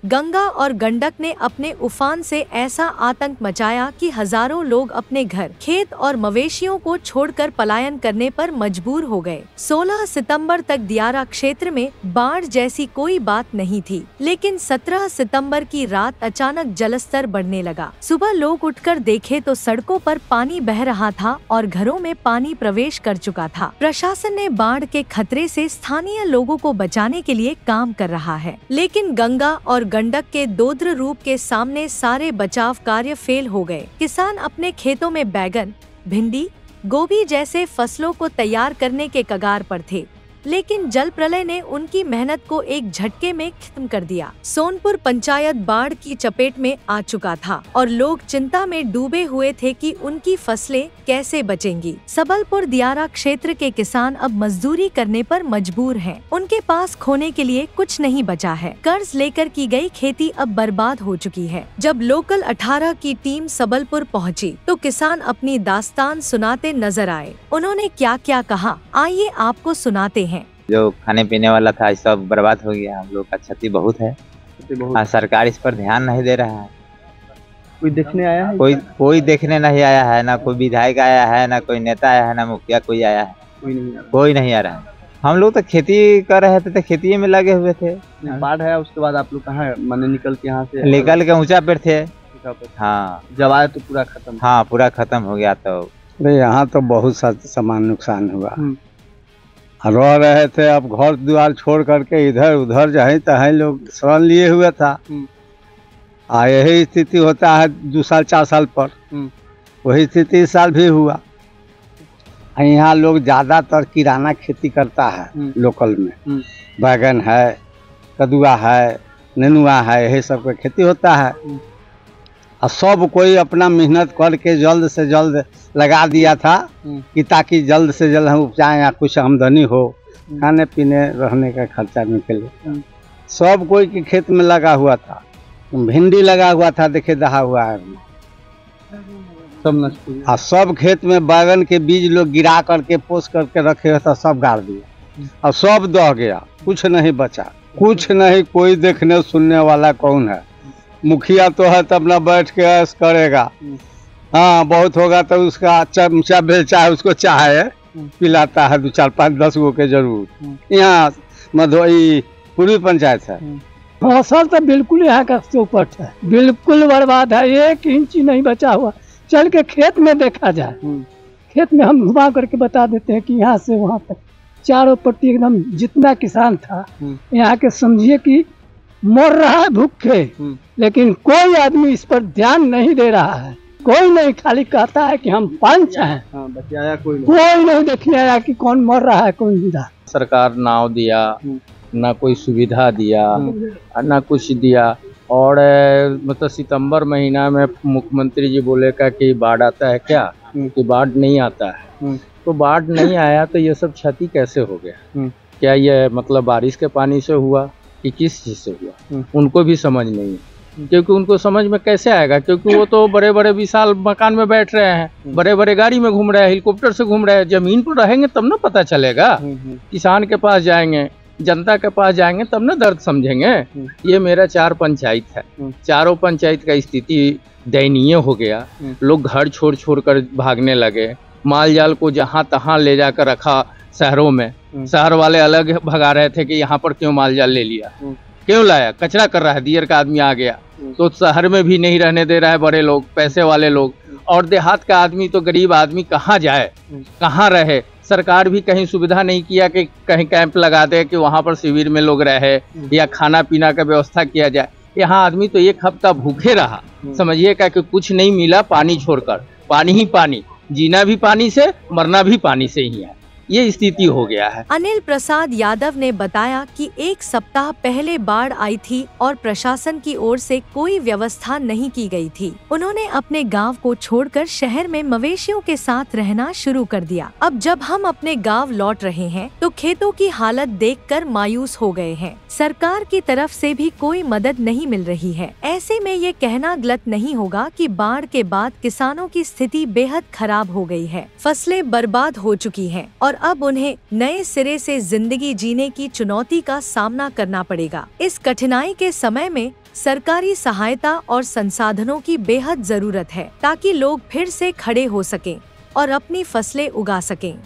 गंगा और गंडक ने अपने उफान से ऐसा आतंक मचाया कि हजारों लोग अपने घर, खेत और मवेशियों को छोड़कर पलायन करने पर मजबूर हो गए। 16 सितंबर तक दियारा क्षेत्र में बाढ़ जैसी कोई बात नहीं थी, लेकिन 17 सितंबर की रात अचानक जलस्तर बढ़ने लगा। सुबह लोग उठकर देखे तो सड़कों पर पानी बह रहा था और घरों में पानी प्रवेश कर चुका था। प्रशासन ने बाढ़ के खतरे से स्थानीय लोगों को बचाने के लिए काम कर रहा है, लेकिन गंगा और गंडक के रौद्र रूप के सामने सारे बचाव कार्य फेल हो गए। किसान अपने खेतों में बैगन, भिंडी, गोभी जैसे फसलों को तैयार करने के कगार पर थे, लेकिन जल प्रलय ने उनकी मेहनत को एक झटके में खत्म कर दिया। सोनपुर पंचायत बाढ़ की चपेट में आ चुका था और लोग चिंता में डूबे हुए थे कि उनकी फसलें कैसे बचेंगी। सबलपुर दियारा क्षेत्र के किसान अब मजदूरी करने पर मजबूर हैं। उनके पास खोने के लिए कुछ नहीं बचा है। कर्ज लेकर की गई खेती अब बर्बाद हो चुकी है। जब लोकल 18 की टीम सबलपुर पहुंची, तो किसान अपनी दास्तान सुनाते नजर आए। उन्होंने क्या क्या कहा, आइए आपको सुनाते हैं। जो खाने पीने वाला था सब बर्बाद हो गया। हम लोग का क्षति बहुत है। सरकार इस पर ध्यान नहीं दे रहा है। कोई देखने आया है? कोई देखने नहीं आया है। ना कोई विधायक आया है, ना कोई नेता आया है, ना मुखिया कोई आया है। कोई नहीं आ रहा है। हम लोग तो खेती कर रहे थे, तो खेती में लगे हुए थे। बाढ़ है, उसके बाद आप लोग कहाँ मैंने निकल के यहाँ से? निकल के ऊंचा पर थे। हाँ, जब आए तो पूरा खत्म? हाँ, पूरा खत्म हो गया। तो यहाँ तो बहुत सा सामान नुकसान हुआ। रह रहे थे, अब घर द्वार छोड़ करके इधर उधर जहीं तहीं लोग शरण लिए हुए था। यही स्थिति होता है 2 साल 4 साल पर। वही स्थिति इस साल भी हुआ। यहाँ लोग ज्यादातर किराना खेती करता है। लोकल में बैगन है, कदुआ है, नेनुआ है, यही सब का खेती होता है। और सब कोई अपना मेहनत करके जल्द से जल्द लगा दिया था कि ताकि जल्द से जल्द हम उपजाएं या कुछ आमदनी हो, खाने पीने रहने का खर्चा निकले। सब कोई के खेत में लगा हुआ था। भिंडी लगा हुआ था, देखे दहा हुआ है सब नष्ट। और सब खेत में बैगन के बीज लोग गिरा करके पोस करके रखे हुआ था, सब गाड़ दिया और सब दह गया। कुछ नहीं बचा, कुछ नहीं। कोई देखने सुनने वाला कौन है? मुखिया तो है, तब ना बैठ के ऐश करेगा। हाँ, बहुत होगा तो उसका चमचा बेचा है, उसको चाहे पिलाता है 2 4 5 10 गो के जरूर। यहाँ मधुई पूर्वी पंचायत है। फसल तो बिल्कुल यहाँ का चौपट है, बिल्कुल बर्बाद है। 1 इंच नहीं बचा हुआ। चल के खेत में देखा जाए, खेत में हम घुमा करके बता देते हैं कि यहाँ से वहाँ तक चारों पट्टी एकदम जितना किसान था यहाँ के समझिए कि मर रहा है भूखे। लेकिन कोई आदमी इस पर ध्यान नहीं दे रहा है। कोई नहीं, खाली कहता है कि हम पंच हैं। कोई नहीं देखने आया कि कौन मर रहा है, कौन जिंदा। सरकार नाव दिया, ना कोई सुविधा दिया, ना कुछ दिया। और मतलब सितंबर महीना में मुख्यमंत्री जी बोले का कि बाढ़ आता है क्या, कि बाढ़ नहीं आता है। तो बाढ़ नहीं आया तो ये सब क्षति कैसे हो गया? क्या ये मतलब बारिश के पानी से हुआ कि किस चीज से हुआ? उनको भी समझ नहीं है, क्योंकि उनको समझ में कैसे आएगा? क्योंकि वो तो बड़े बड़े विशाल मकान में बैठ रहे हैं, बड़े बड़े गाड़ी में घूम रहे हैं, हेलीकॉप्टर से घूम रहे हैं। जमीन पर रहेंगे तब ना पता चलेगा। किसान के पास जाएंगे, जनता के पास जाएंगे, तब ना दर्द समझेंगे। ये मेरा 4 पंचायत है, चारों पंचायत का स्थिति दयनीय हो गया। लोग घर छोड़ छोड़ कर भागने लगे। माल जाल को जहाँ तहाँ ले जाकर रखा शहरों में। शहर वाले अलग भगा रहे थे कि यहाँ पर क्यों माल जाल ले लिया, क्यों लाया, कचरा कर रहा है। दियर का आदमी आ गया तो शहर में भी नहीं रहने दे रहा है बड़े लोग, पैसे वाले लोग। और देहात का आदमी तो गरीब आदमी कहाँ जाए, कहाँ रहे? सरकार भी कहीं सुविधा नहीं किया कि कहीं कैंप लगा दे कि वहाँ पर शिविर में लोग रहे या खाना पीना का व्यवस्था किया जाए। यहाँ आदमी तो 1 हफ्ता भूखे रहा, समझिएगा कि कुछ नहीं मिला। पानी छोड़कर पानी ही पानी, जीना भी पानी से, मरना भी पानी से ही है। ये स्थिति हो गया है। अनिल प्रसाद यादव ने बताया कि 1 सप्ताह पहले बाढ़ आई थी और प्रशासन की ओर से कोई व्यवस्था नहीं की गई थी। उन्होंने अपने गांव को छोड़कर शहर में मवेशियों के साथ रहना शुरू कर दिया। अब जब हम अपने गांव लौट रहे हैं तो खेतों की हालत देखकर मायूस हो गए हैं। सरकार की तरफ से भी कोई मदद नहीं मिल रही है। ऐसे में ये कहना गलत नहीं होगा कि बाढ़ के बाद किसानों की स्थिति बेहद खराब हो गई है। फसलें बर्बाद हो चुकी हैं और अब उन्हें नए सिरे से जिंदगी जीने की चुनौती का सामना करना पड़ेगा। इस कठिनाई के समय में सरकारी सहायता और संसाधनों की बेहद जरूरत है ताकि लोग फिर से खड़े हो सकें और अपनी फसलें उगा सकें।